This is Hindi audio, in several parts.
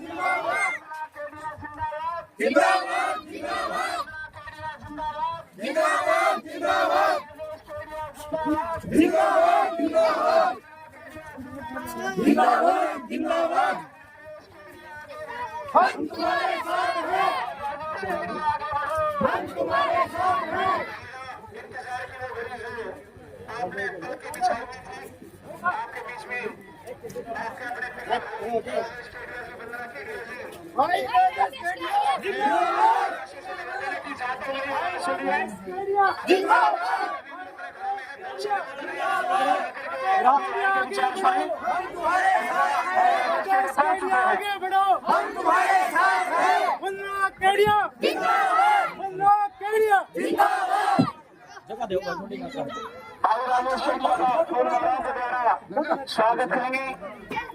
जिंदाबाद जिंदाबाद जिंदाबाद जिंदाबाद जिंदाबाद हम तुम्हारे साथ हैं, हम तुम्हारे साथ हैं। आपके बीच में आगे बढ़ो, हम तुम्हारे साथ हैं। वंदना केडिया जिंदाबाद, केडिया जिंदाबाद। जगह दो स्वागत करेंगे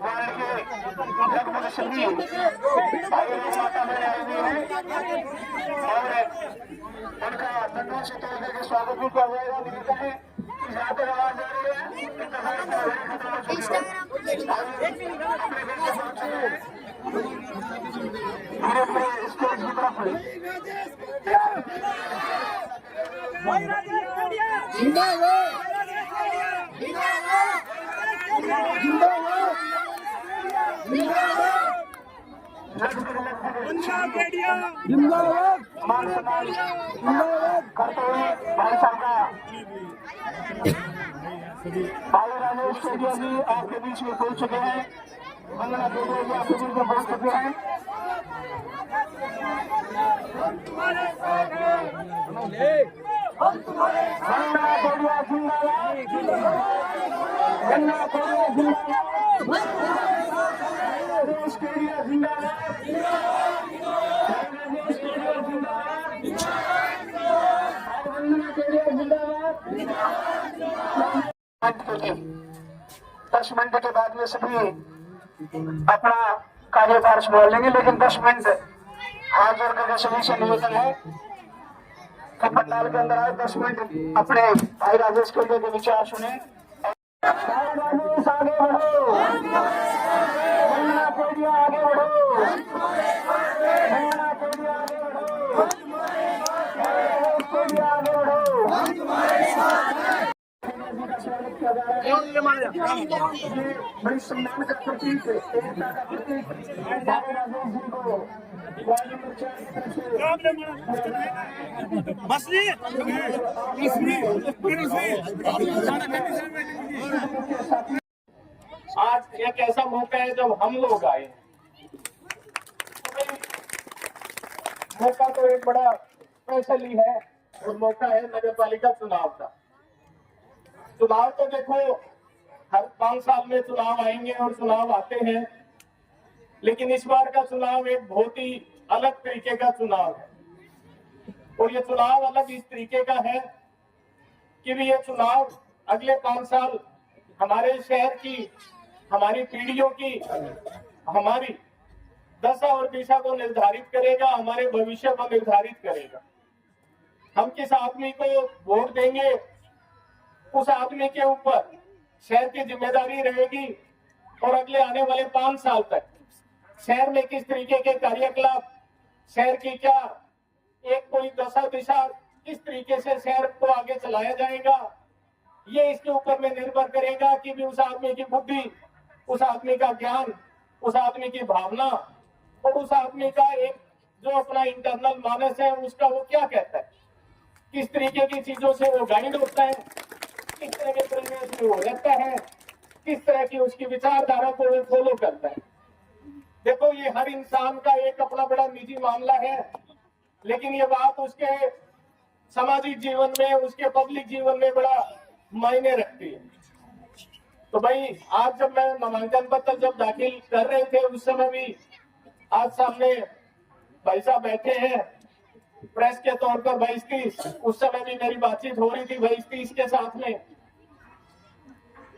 वार्ड के लगभग सभी भाई माता बहने आए हुए हैं और उनका धन्यवाद से तौर करके स्वागत भी किया जाएगा। निकलता है यहाँ तक आवाज आ रही है पूरे पूरे स्टेज की तरफ जिंदाबाद जिंदाबाद मान सम्मान करते हुए भाई साहब का भाई राजेश केडिया जी आपके बीच में पहुंच चुके हैं। वंदना केडिया जी आपके बीच में पहुंच चुके हैं। वंदना केडिया जिंदाबाद, वंदना केडिया जिंदाबाद, राजेश केडिया जिंदाबाद, राजेश केडिया जिंदाबाद, वंदना केडिया जिंदाबाद। 10 मिनट के बाद में सभी अपना कार्यभार संभाल लेंगे, लेकिन 10 मिनट हाथ जोड़ करके सभी से निवेदन है कि पंडाल के अंदर आए 10 मिनट अपने भाई राजेश केडिया के विचार सुने। राजेश आगे बढ़ो, वंदना केडिया आगे बढ़ो, वंदना केडिया आगे बढ़ो, राजेश केडिया आगे बढ़ो। स्वागत किया जा रहा है। बड़ी सम्मान का प्रतीक, एकता का प्रतीक भाई राजेश जी को वार्ड नंबर 4 की तरफ से आज एक ऐसा मौका है जब हम लोग आए। मौका तो एक बड़ा स्पेशल ही है और मौका है नगर पालिका चुनाव का। चुनाव तो देखो हर 5 साल में चुनाव आएंगे और चुनाव आते हैं, लेकिन इस बार का चुनाव एक बहुत ही अलग तरीके का चुनाव है। और ये चुनाव अलग इस तरीके का है कि भी ये चुनाव अगले 5 साल हमारे शहर की, हमारी पीढ़ियों की, हमारी दशा और दिशा को निर्धारित करेगा, हमारे भविष्य को निर्धारित करेगा। हम किस आदमी को वोट देंगे, उस आदमी के ऊपर शहर की जिम्मेदारी रहेगी और अगले आने वाले 5 साल तक शहर में किस तरीके के कार्यकलाप, शहर की क्या एक कोई दशा दिशा, किस तरीके से शहर को आगे चलाया जाएगा, ये इसके ऊपर में निर्भर करेगा कि भी उस आदमी की बुद्धि, उस आदमी का ज्ञान, उस आदमी की भावना और उस आदमी का एक जो अपना इंटरनल मानस है उसका वो क्या कहता है, किस तरीके की चीजों से वो गाइड होता है, किस तरह के परिवेश में वो रहता है, किस तरह की उसकी विचारधारा को वो फॉलो करता है। देखो ये हर इंसान का एक अपना बड़ा निजी मामला है, लेकिन ये बात उसके सामाजिक जीवन में, उसके पब्लिक जीवन में बड़ा मायने रखती है। तो भाई आज जब मैं नामांकन पत्र जब दाखिल कर रहे थे उस समय भी आज सामने भाई साहब बैठे हैं प्रेस के तौर पर 22-30, उस समय भी मेरी बातचीत हो रही थी 22-30 के साथ में।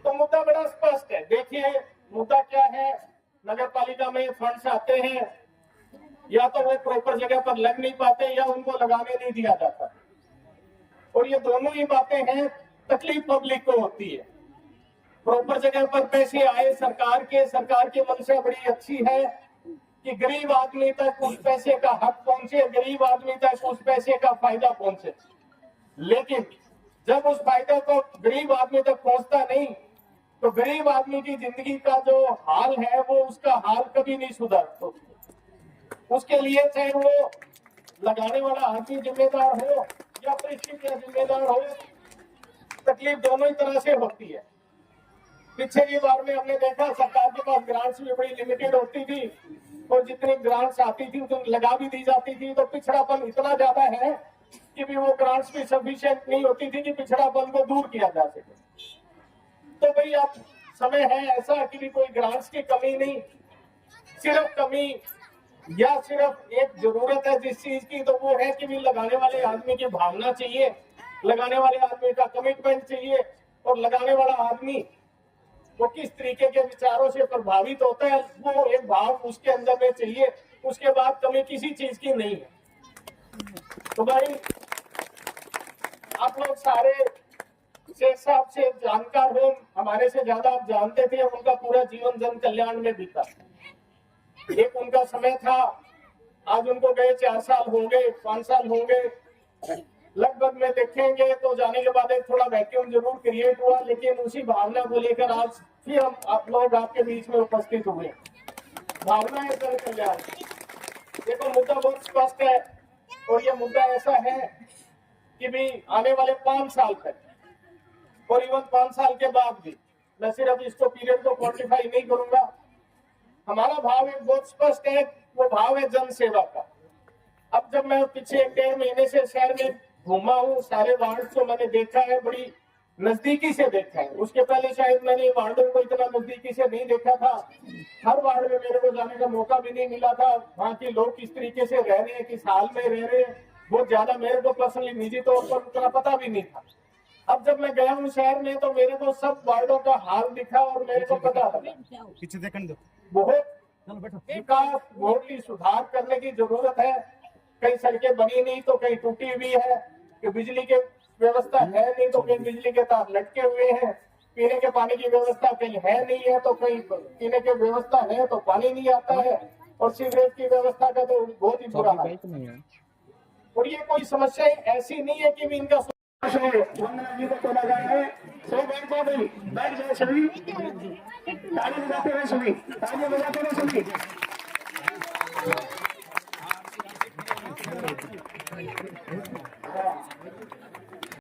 तो मुद्दा बड़ा स्पष्ट है। देखिए मुद्दा क्या है, नगर पालिका में फंड्स आते हैं, या तो वो प्रॉपर जगह पर लग नहीं पाते या उनको लगाने नहीं दिया जाता, और ये दोनों ही बातें हैं, तकलीफ पब्लिक को होती है। प्रॉपर जगह पर पैसे आए सरकार के मंशा बड़ी अच्छी है कि कि गरीब आदमी तक उस पैसे का हक पहुंचे, गरीब आदमी तक उस पैसे का फायदा पहुंचे। लेकिन जब उस फायदे को गरीब आदमी तक पहुंचता नहीं, तो गरीब आदमी की जिंदगी का जो हाल है वो उसका हाल कभी नहीं सुधरता। उसके लिए चाहे वो लगाने वाला आदमी जिम्मेदार हो या परिस्थितियां जिम्मेदार हो, तकलीफ दोनों ही तरह से होती है। पिछले की बार में हमने देखा सरकार के पास ग्रांट्स भी बड़ी लिमिटेड होती थी और जितनी ग्रांट्स आती थी उतनी लगा भी दी जाती थी, तो पिछड़ापन इतना ज्यादा है कि भी वो ग्रांट्स भी सफिशिएंट नहीं होती थी कि पिछड़ापन को दूर किया जा सके। तो भाई अब समय है ऐसा कि भी कोई ग्रांट्स की कमी नहीं, सिर्फ कमी या सिर्फ एक जरूरत है जिस चीज की, तो वो है कि भी लगाने वाले आदमी की भावना चाहिए, लगाने वाले आदमी का कमिटमेंट चाहिए, और लगाने वाला आदमी वो किस तरीके के विचारों से प्रभावित होता है वो एक भाव उसके अंदर में चाहिए। उसके बाद कमी किसी चीज की नहीं है। तो भाई आप लोग सारे शेख साहब से जानकार हो, हमारे से ज्यादा आप जानते थे। उनका पूरा जीवन जन कल्याण में बीता। एक उनका समय था, आज उनको गए 4 साल हो गए, 5 साल हो गए लगभग में देखेंगे तो जाने के बाद एक थोड़ा वैक्यूम जरूर क्रिएट हुआ, लेकिन उसी भावना को लेकर आज फिर हम आप लोग आपके बीच में उपस्थित हुए। भावना है जन कल्याण। देखो मुद्दा बहुत स्पष्ट है, और ये मुद्दा ऐसा है कि भी आने वाले 5 साल तक और इवन 5 साल के बाद भी, मैं सिर्फ इसको पीरियड को क्वांटिफाई नहीं करूंगा, हमारा भाव एक बहुत स्पष्ट है, वो भाव है जन सेवा का। अब जब मैं पिछले 1.5 महीने से शहर में घूमा हूँ, सारे वार्ड को मैंने देखा है, बड़ी नजदीकी से देखा है। उसके पहले शायद मैंने वार्डों को इतना नजदीकी से नहीं देखा था। हर वार्ड में मेरे को जाने का मौका भी नहीं मिला था। वहाँ के लोग किस तरीके से रह रहे हैं, किस हाल में रह रहे हैं, बहुत ज्यादा मेरे को पर्सनली निजी तौर पर उतना पता भी नहीं था। अब जब मैं गया हूँ शहर में तो मेरे को सब वार्डों का हाल दिखा और मेरे को पता लगा बहुत विकास, बहुत ही सुधार करने की जरूरत है। कई सड़कें बनी नहीं तो कहीं टूटी हुई है, कि बिजली की व्यवस्था है नहीं तो कहीं बिजली के तार लटके हुए हैं, पीने के पानी की व्यवस्था कहीं है नहीं है तो कहीं पीने की व्यवस्था है तो पानी नहीं आता है, और सीवरेज की व्यवस्था का तो बहुत ही बुरा हाल है। और ये कोई समस्या ऐसी नहीं है कि भी इनका जी को तोड़ा गया है। सो बैठ जाओ भाई, बैठ जाओ सभी, ताली बजाते रहे सभी, ताली बजाते रहे सभी।